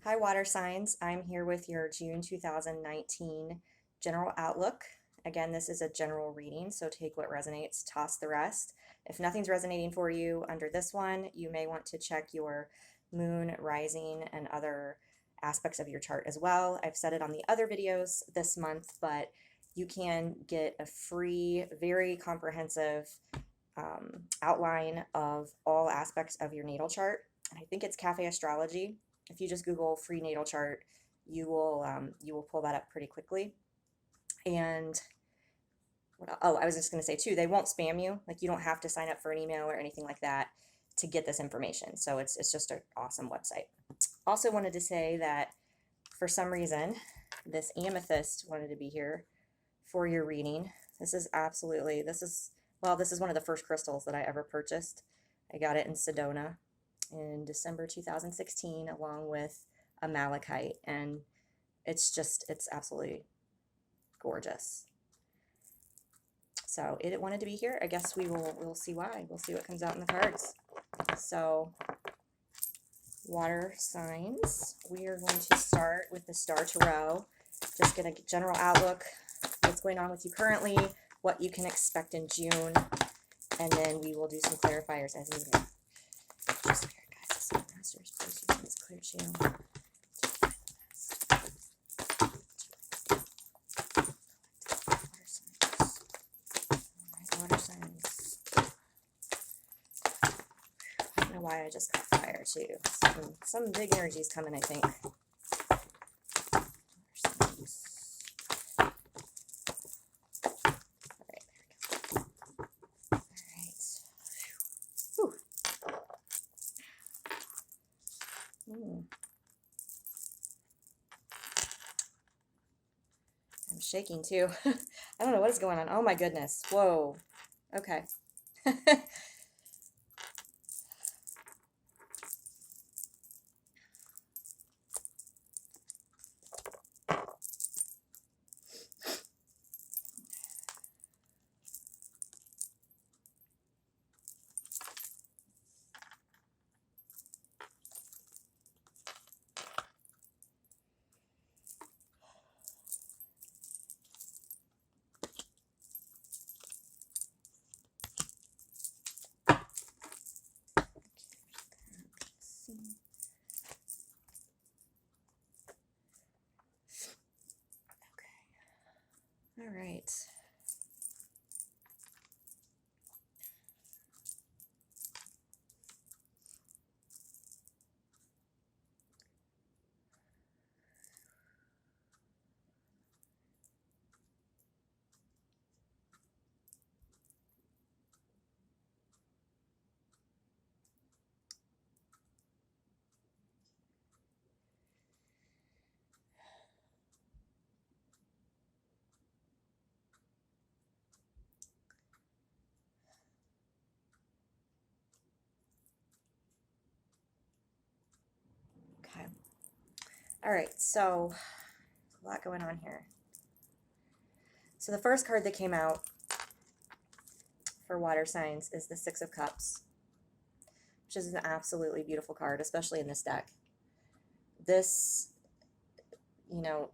Hi, water signs. I'm here with your June 2019 general outlook. Again, this is a general reading, so take what resonates, toss the rest. If nothing's resonating for you under this one, you may want to check your moon, rising, and other aspects of your chart as well. I've said it on the other videos this month, but you can get a free, very comprehensive outline of all aspects of your natal chart. And I think it's Cafe Astrology. If you just Google free natal chart, you will pull that up pretty quickly. And I was just going to say too, they won't spam you. Like you don't have to sign up for an email or anything like that to get this information. So it's just an awesome website. Also wanted to say that for some reason, this amethyst wanted to be here for your reading. This is one of the first crystals that I ever purchased. I got it in Sedona in December 2016 along with a malachite, and it's absolutely gorgeous. So it wanted to be here. I guess we'll see why. We'll see what comes out in the cards. So water signs, we are going to start with the Star Tarot. Just get a general outlook, what's going on with you currently, what you can expect in June, and then we will do some clarifiers as needed. Just Spirit guides, masters, please use this clear channel. Water signs. I don't know why I just got fire too. Some big energy's coming, I think. I'm shaking too. I don't know what is going on. Oh my goodness. Whoa. Okay. All right. Okay. All right. So a lot going on here. So the first card that came out for water signs is the Six of Cups, which is an absolutely beautiful card, especially in this deck. This, you know,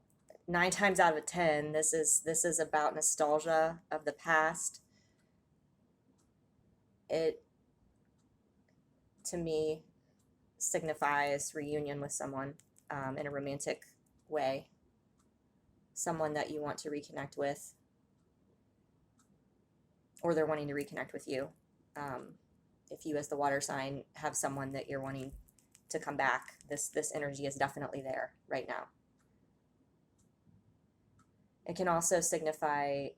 9 times out of 10, this is about nostalgia of the past. It, to me, signifies reunion with someone in a romantic way, someone that you want to reconnect with, or they're wanting to reconnect with you. If you, as the water sign, have someone that you're wanting to come back, this energy is definitely there right now. It can also signify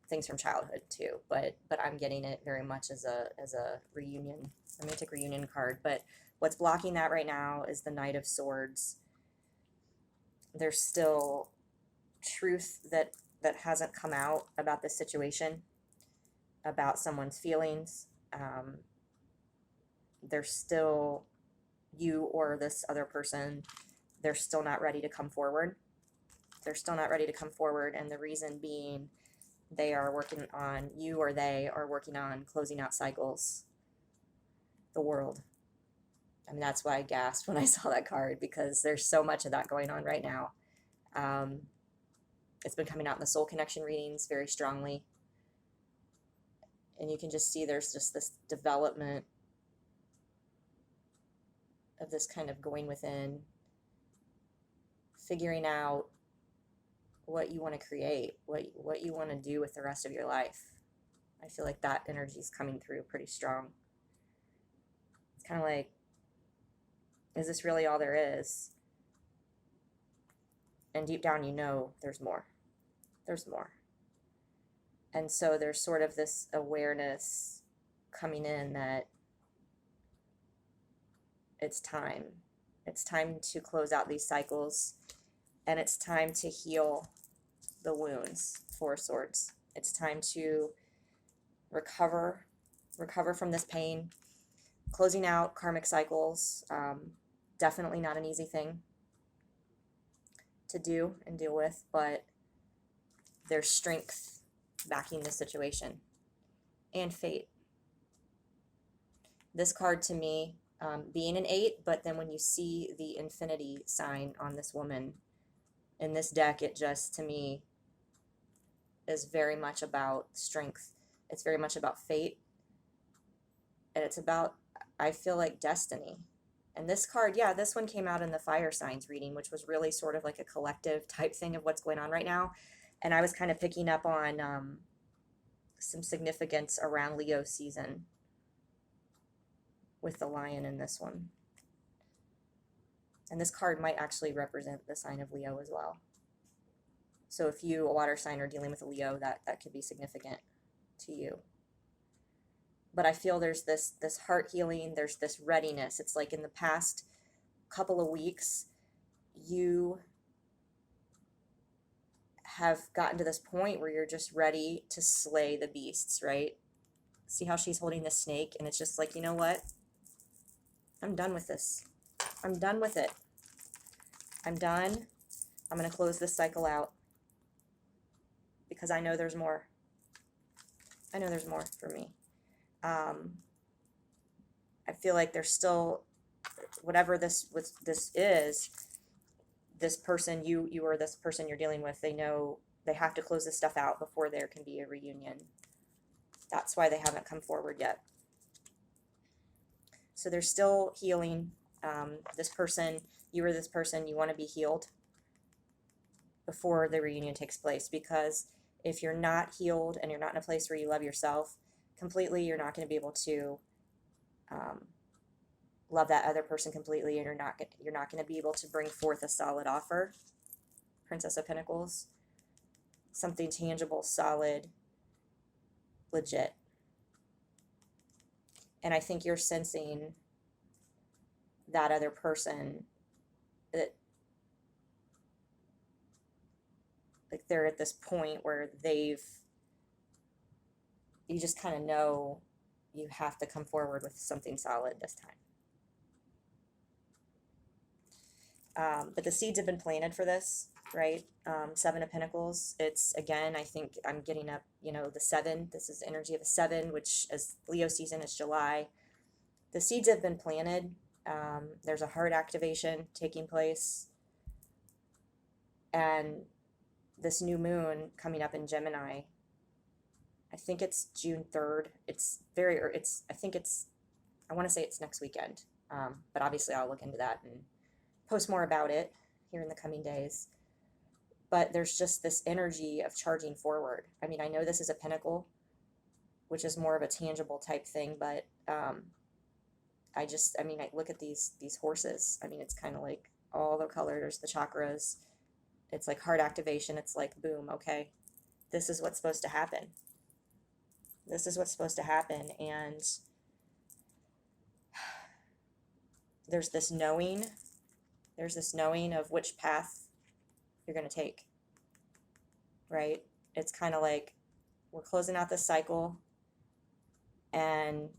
things from childhood too, but I'm getting it very much as a reunion, romantic reunion card. But what's blocking that right now is the Knight of Swords. There's still truth that hasn't come out about this situation, about someone's feelings. They're still, you or this other person, they're still not ready to come forward. They're still not ready to come forward, and the reason being they are working on, you or they are working on closing out cycles, the world. I mean, that's why I gasped when I saw that card, because there's so much of that going on right now. Um, it's been coming out in the soul connection readings very strongly. And you can just see there's just this development of this kind of going within, figuring out what you want to create, what you want to do with the rest of your life. I feel like that energy is coming through pretty strong. It's kind of like, is this really all there is? And deep down, you know there's more. There's more. And so there's sort of this awareness coming in that it's time. It's time to close out these cycles, and it's time to heal the wounds, Four of Swords. It's time to recover from this pain, closing out karmic cycles. Definitely not an easy thing to do and deal with, but there's strength backing this situation, and fate. This card to me, being an 8, but then when you see the infinity sign on this woman in this deck, it just, to me, is very much about strength. It's very much about fate, and it's about, I feel like, destiny. And this card, yeah, this one came out in the fire signs reading, which was really sort of like a collective type thing of what's going on right now. And I was kind of picking up on some significance around Leo season with the lion in this one. And this card might actually represent the sign of Leo as well. So if you, a water sign, are dealing with a Leo, that could be significant to you. But I feel there's this heart healing, there's this readiness. It's like in the past couple of weeks, you have gotten to this point where you're just ready to slay the beasts, right? See how she's holding the snake, and it's just like, you know what? I'm done with this. I'm done with it. I'm done. I'm going to close this cycle out because I know there's more. I know there's more for me. I feel like there's still, whatever this is, this person, you or this person you're dealing with, they know they have to close this stuff out before there can be a reunion. That's why they haven't come forward yet. So there's still healing. This person, you or this person, you want to be healed before the reunion takes place, because if you're not healed and you're not in a place where you love yourself completely, you're not going to be able to love that other person completely, and you're not going to be able to bring forth a solid offer. Princess of Pentacles, something tangible, solid, legit. And I think you're sensing that other person, that like they're at this point where you just kind of know you have to come forward with something solid this time. But the seeds have been planted for this, right? Seven of Pentacles. It's, again, I think I'm getting up, the 7. This is the energy of a 7, which, as Leo season, is July. The seeds have been planted. There's a heart activation taking place. And this new moon coming up in Gemini, I think it's June 3rd. I want to say it's next weekend. But obviously I'll look into that and post more about it here in the coming days. But there's just this energy of charging forward. I mean, I know this is a pentacle, which is more of a tangible type thing, but I look at these horses. I mean, it's kind of like all the colors, the chakras. It's like heart activation. It's like, boom, okay, this is what's supposed to happen. This is what's supposed to happen. And there's this knowing of which path you're going to take, right? It's kind of like we're closing out this cycle, and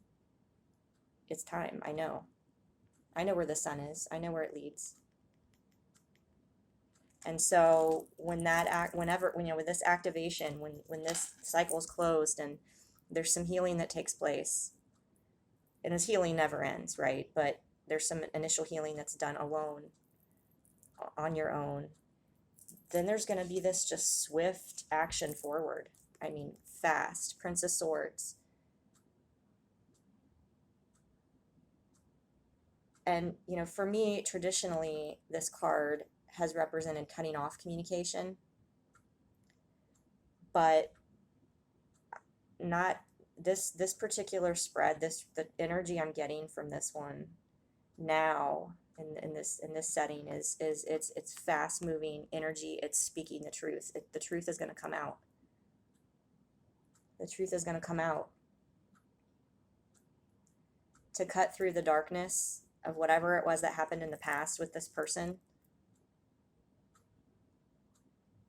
it's time. I know where the sun is. I know where it leads. And so when with this activation, when this cycle is closed and there's some healing that takes place, and this healing never ends, right? But there's some initial healing that's done alone, on your own. Then there's going to be this just swift action forward. I mean, fast. Prince of Swords. And, you know, for me, traditionally, this card has represented cutting off communication, but not this particular spread. The energy I'm getting from this one now in this setting is it's fast moving energy. It's speaking the truth. The truth is going to come out. The truth is going to come out. To cut through the darkness of whatever it was that happened in the past with this person,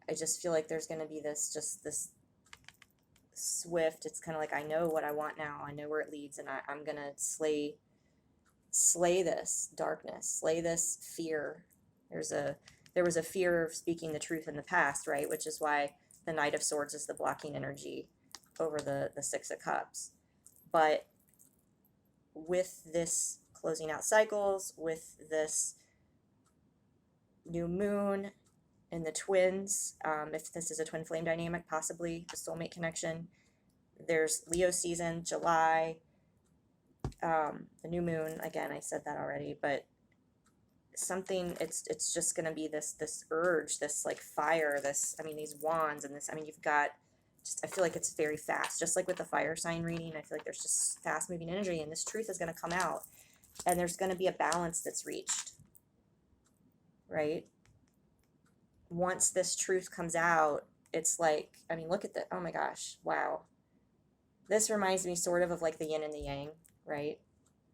I just feel like there's going to be this swift, it's kind of like, I know what I want now, I know where it leads, and I'm going to slay this darkness, slay this fear. There was a fear of speaking the truth in the past, right? Which is why the Knight of Swords is the blocking energy over the Six of Cups. But with this closing out cycles, with this new moon in the twins, if this is a twin flame dynamic, possibly the soulmate connection, there's Leo season, July, the new moon, again, I said that already, but something, it's just going to be this urge, this like fire, I mean, these wands and this, I mean, you've got just, I feel like it's very fast, just like with the fire sign reading. I feel like there's just fast moving energy, and this truth is going to come out, and there's going to be a balance that's reached, right? Once this truth comes out, it's like, I mean, look at the, oh my gosh, wow. This reminds me sort of like the yin and the yang, right?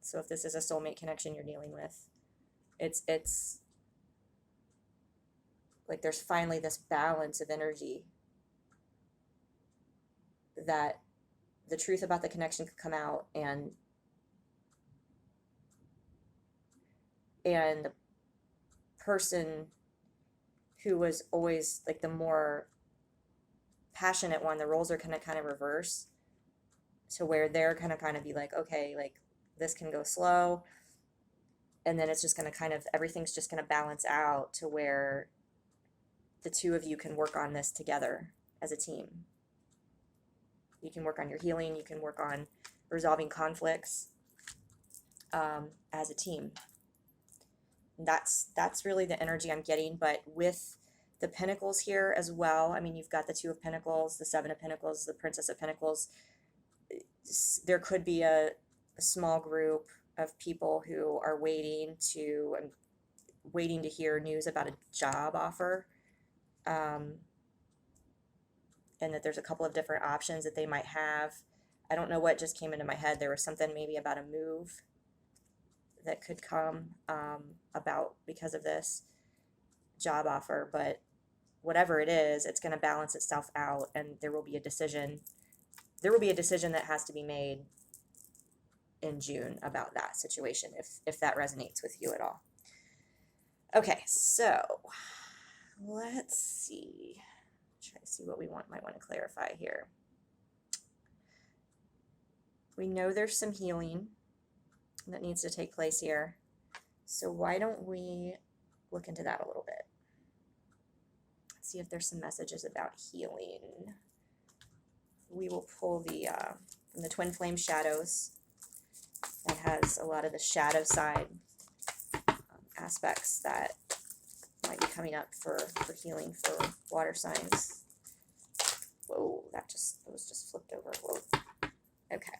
So if this is a soulmate connection you're dealing with, it's like there's finally this balance of energy that the truth about the connection could come out, and the person who was always like the more passionate one, the roles are kind of reverse, to where they're kind of be like, okay, like this can go slow, and then it's just going to kind of, everything's just going to balance out to where the two of you can work on this together as a team. You can work on your healing, you can work on resolving conflicts as a team. That's really the energy I'm getting. But with the Pentacles here as well, I mean, you've got the Two of Pentacles, the Seven of Pentacles, the Princess of Pentacles. There could be a small group of people who are waiting to hear news about a job offer, and that there's a couple of different options that they might have. I don't know what just came into my head. There was something maybe about a move that could come about because of this job offer, but whatever it is, it's going to balance itself out, and there will be a decision. There will be a decision that has to be made in June about that situation, if that resonates with you at all. Okay, so let's see. Try to see what we might want to clarify here. We know there's some healing that needs to take place here. So why don't we look into that a little bit? See if there's some messages about healing. We will pull the from the Twin Flame Shadows. That has a lot of the shadow side aspects that might be coming up for healing for water signs. Whoa, those just flipped over. Whoa. Okay.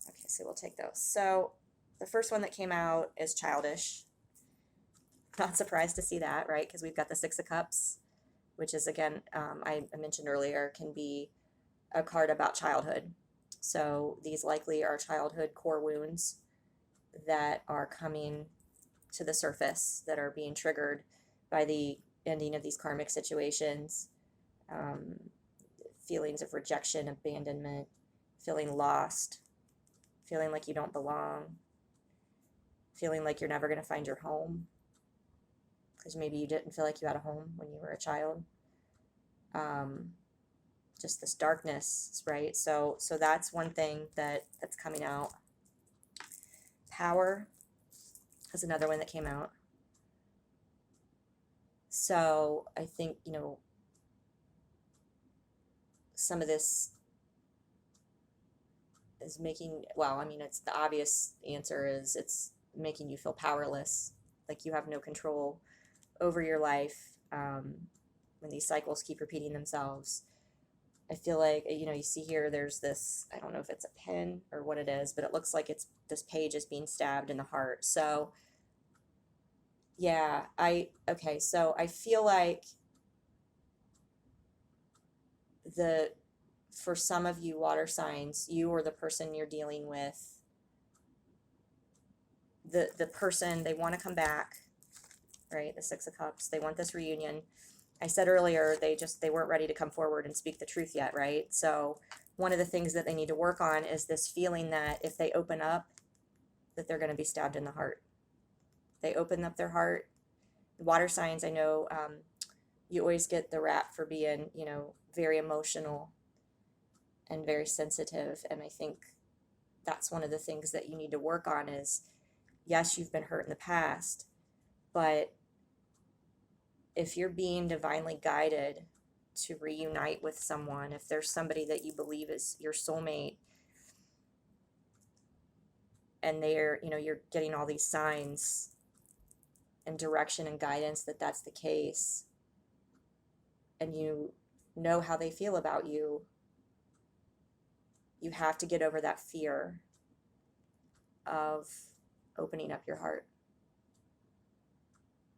Okay, so we'll take those. So the first one that came out is childish. Not surprised to see that, right? Because we've got the Six of Cups, which is, again, I mentioned earlier, can be a card about childhood. So these likely are childhood core wounds that are coming to the surface, that are being triggered by the ending of these karmic situations. Feelings of rejection, abandonment, feeling lost, feeling like you don't belong, feeling like you're never going to find your home, because maybe you didn't feel like you had a home when you were a child. just this darkness, right? So that's one thing that's coming out. Power is another one that came out. So I think, some of this is making, well, I mean, it's the obvious answer is it's making you feel powerless, like you have no control over your life, when these cycles keep repeating themselves. I feel like, you see here, there's this, I don't know if it's a pen or what it is, but it looks like it's, this page is being stabbed in the heart. So yeah, okay, so I feel like for some of you water signs, you or the person you're dealing with, the person, they want to come back, right? The Six of Cups, they want this reunion. I said earlier, they weren't ready to come forward and speak the truth yet, right? So one of the things that they need to work on is this feeling that if they open up, that they're going to be stabbed in the heart. They open up their heart. Water signs, I know, you always get the rap for being, very emotional and very sensitive. And I think that's one of the things that you need to work on is, yes, you've been hurt in the past, but if you're being divinely guided to reunite with someone, if there's somebody that you believe is your soulmate, and you're getting all these signs and direction and guidance that that's the case, and you know how they feel about you, you have to get over that fear of opening up your heart.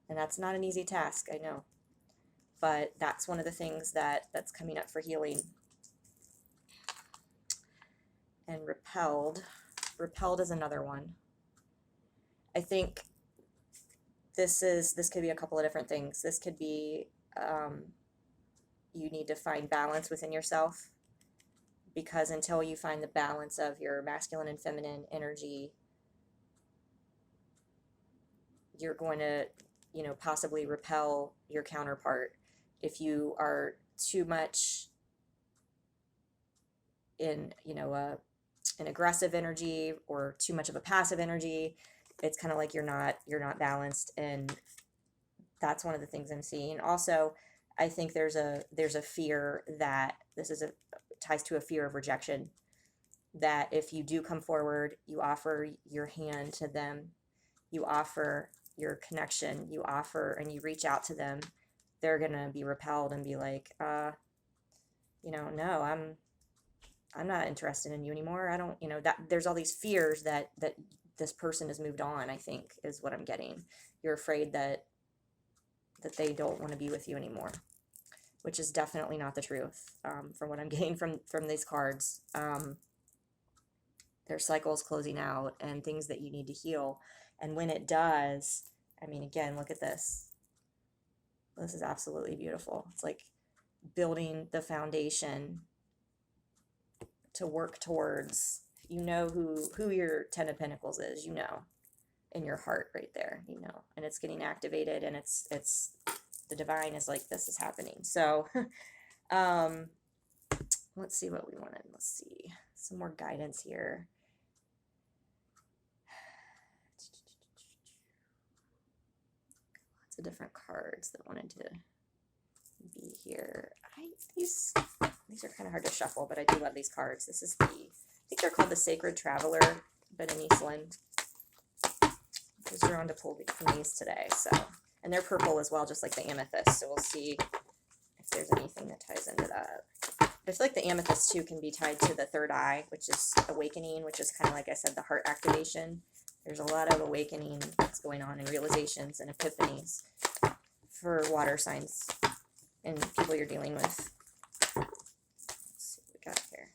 And that's not an easy task, I know. But that's one of the things that's coming up for healing. And repelled. Repelled is another one. I think this could be a couple of different things. This could be you need to find balance within yourself, because until you find the balance of your masculine and feminine energy, you're going to, possibly repel your counterpart. If you are too much in, an aggressive energy or too much of a passive energy, it's kind of like you're not balanced, and that's one of the things I'm seeing. Also, I think there's a fear that ties to a fear of rejection, that if you do come forward, you offer your hand to them, you offer your connection, you offer and you reach out to them, they're gonna be repelled and be like, no, I'm not interested in you anymore. I don't, that there's all these fears that this person has moved on, I think is what I'm getting. You're afraid that they don't want to be with you anymore, which is definitely not the truth, from what I'm getting from these cards. There's cycles closing out and things that you need to heal. And when it does, I mean, again, look at this. This is absolutely beautiful. It's like building the foundation to work towards, who your Ten of Pentacles is, in your heart right there, and it's getting activated, and it's the divine is like, this is happening. So, let's see what we wanted. Let's see some more guidance here. Lots of different cards that wanted to be here. These are kind of hard to shuffle, but I do love these cards. This is I think they're called the Sacred Traveler, Benice Lynn. I was drawn to pull from these today, so, and they're purple as well, just like the amethyst. So we'll see if there's anything that ties into that. I feel like the amethyst too can be tied to the third eye, which is awakening, which is kind of like I said, the heart activation. There's a lot of awakening that's going on, and realizations and epiphanies for water signs and people you're dealing with. Let's see what we got here.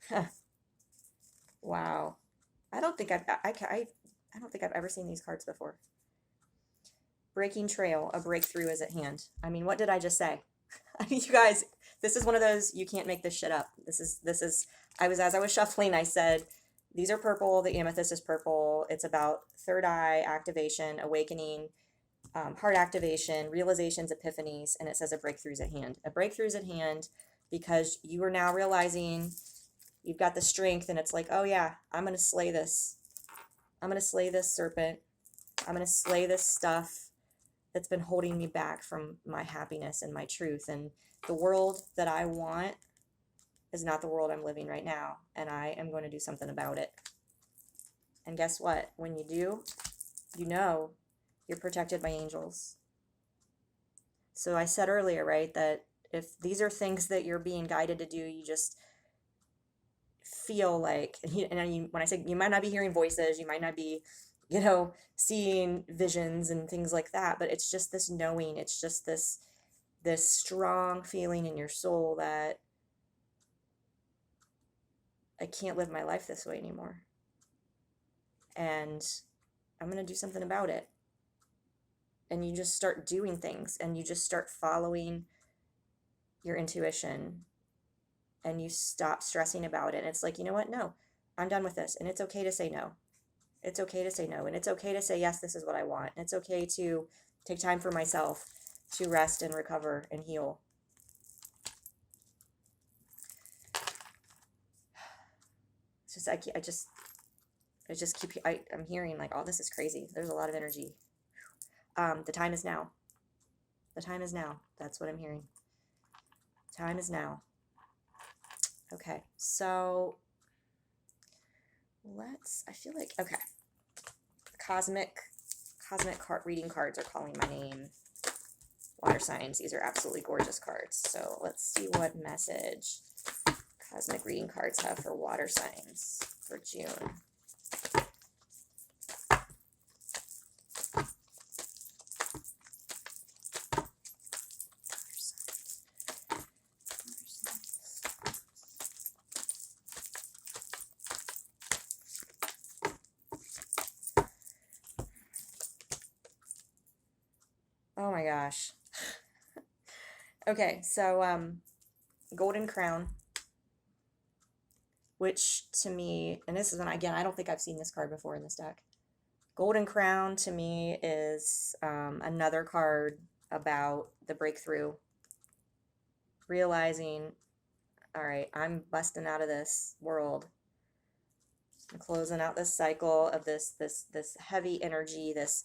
Huh. Wow. I don't think I've ever seen these cards before. Breaking trail, a breakthrough is at hand. I mean, what did I just say? You guys, this is one of those, you can't make this shit up. As I was shuffling, I said, these are purple, the amethyst is purple. It's about third eye activation, awakening. heart activation, realizations, epiphanies, and it says a breakthrough's at hand. A breakthrough's at hand because you are now realizing you've got the strength, and it's like, oh yeah, I'm going to slay this. I'm going to slay this serpent. I'm going to slay this stuff that's been holding me back from my happiness and my truth. And the world that I want is not the world I'm living right now, and I am going to do something about it. And guess what? When you do, you know you're protected by angels. So I said earlier, right, that if these are things that you're being guided to do, you just feel like, and when I say you might not be hearing voices, you might not be, seeing visions and things like that, but it's just this knowing, it's just this strong feeling in your soul that I can't live my life this way anymore. And I'm going to do something about it. And you just start doing things, and you just start following your intuition, and you stop stressing about it. And it's like, you know what? No, I'm done with this. And it's okay to say no. It's okay to say no. And it's okay to say, yes, this is what I want. And it's okay to take time for myself to rest and recover and heal. It's just, I'm hearing like, oh, this is crazy. There's a lot of energy. The time is now. The time is now. That's what I'm hearing. Time is now. Okay, so okay. Cosmic reading cards are calling my name. Water signs, these are absolutely gorgeous cards. So let's see what message cosmic reading cards have for water signs for June. Oh my gosh. Okay, so Golden Crown, which to me, and this is one, again, I don't think I've seen this card before in this deck. Golden Crown to me is another card about the breakthrough. Realizing, all right, I'm busting out of this world. I'm closing out this cycle of this heavy energy, this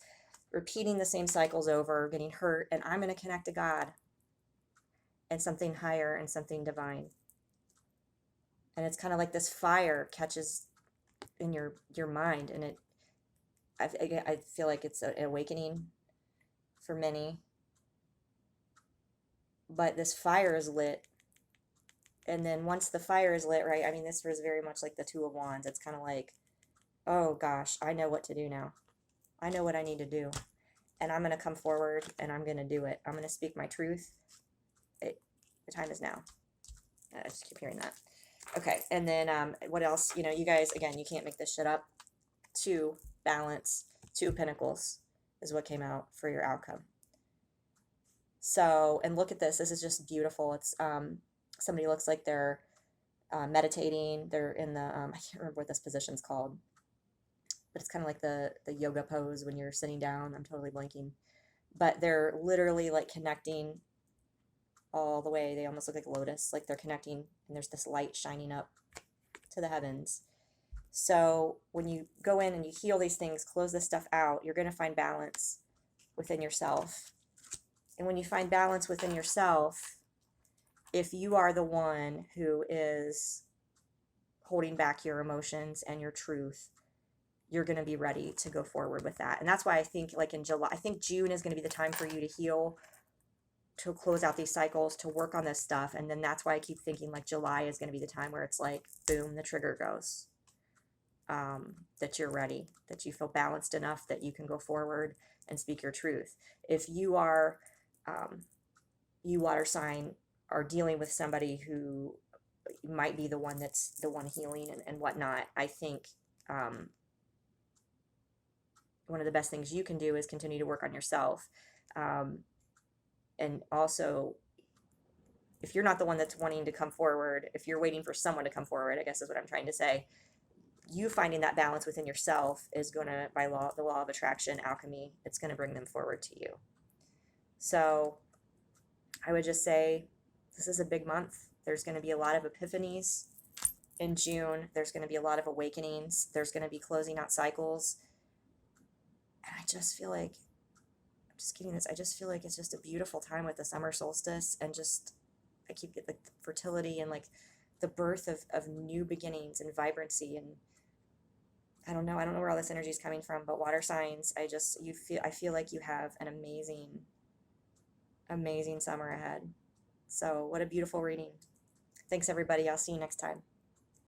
repeating the same cycles over, getting hurt, and I'm going to connect to God and something higher and something divine. And it's kind of like this fire catches in your mind, and I feel like it's an awakening for many. But this fire is lit, and then once the fire is lit, right? I mean, this was very much like the Two of Wands. It's kind of like, oh gosh, I know what to do now. I know what I need to do, and I'm going to come forward, and I'm going to do it. I'm going to speak my truth. The time is now. I just keep hearing that. Okay, and then what else? You guys, again, you can't make this shit up. 2, balance, 2 pentacles is what came out for your outcome. So, and look at this. This is just beautiful. It's somebody looks like they're meditating. They're in the, I can't remember what this position's called, but it's kind of like the yoga pose when you're sitting down. I'm totally blanking. But they're literally like connecting all the way. They almost look like a lotus, like they're connecting, and there's this light shining up to the heavens. So when you go in and you heal these things, close this stuff out, you're going to find balance within yourself. And when you find balance within yourself, if you are the one who is holding back your emotions and your truth, you're going to be ready to go forward with that. And that's why I think like in July, I think June is going to be the time for you to heal, to close out these cycles, to work on this stuff. And then that's why I keep thinking like July is going to be the time where it's like, boom, the trigger goes. That you're ready, that you feel balanced enough that you can go forward and speak your truth. If you are, you water sign, are dealing with somebody who might be the one that's the one healing and whatnot, I think one of the best things you can do is continue to work on yourself. And also, if you're not the one that's wanting to come forward, if you're waiting for someone to come forward, I guess is what I'm trying to say, you finding that balance within yourself is going to, by law, the law of attraction, alchemy, it's going to bring them forward to you. So I would just say this is a big month. There's going to be a lot of epiphanies in June. There's going to be a lot of awakenings. There's going to be closing out cycles. And I just feel like, I'm just getting this, I just feel like it's just a beautiful time with the summer solstice, and just, I keep getting like the fertility and like the birth of new beginnings and vibrancy. And I don't know where all this energy is coming from, but water signs, I feel like you have an amazing, amazing summer ahead. So what a beautiful reading. Thanks everybody. I'll see you next time.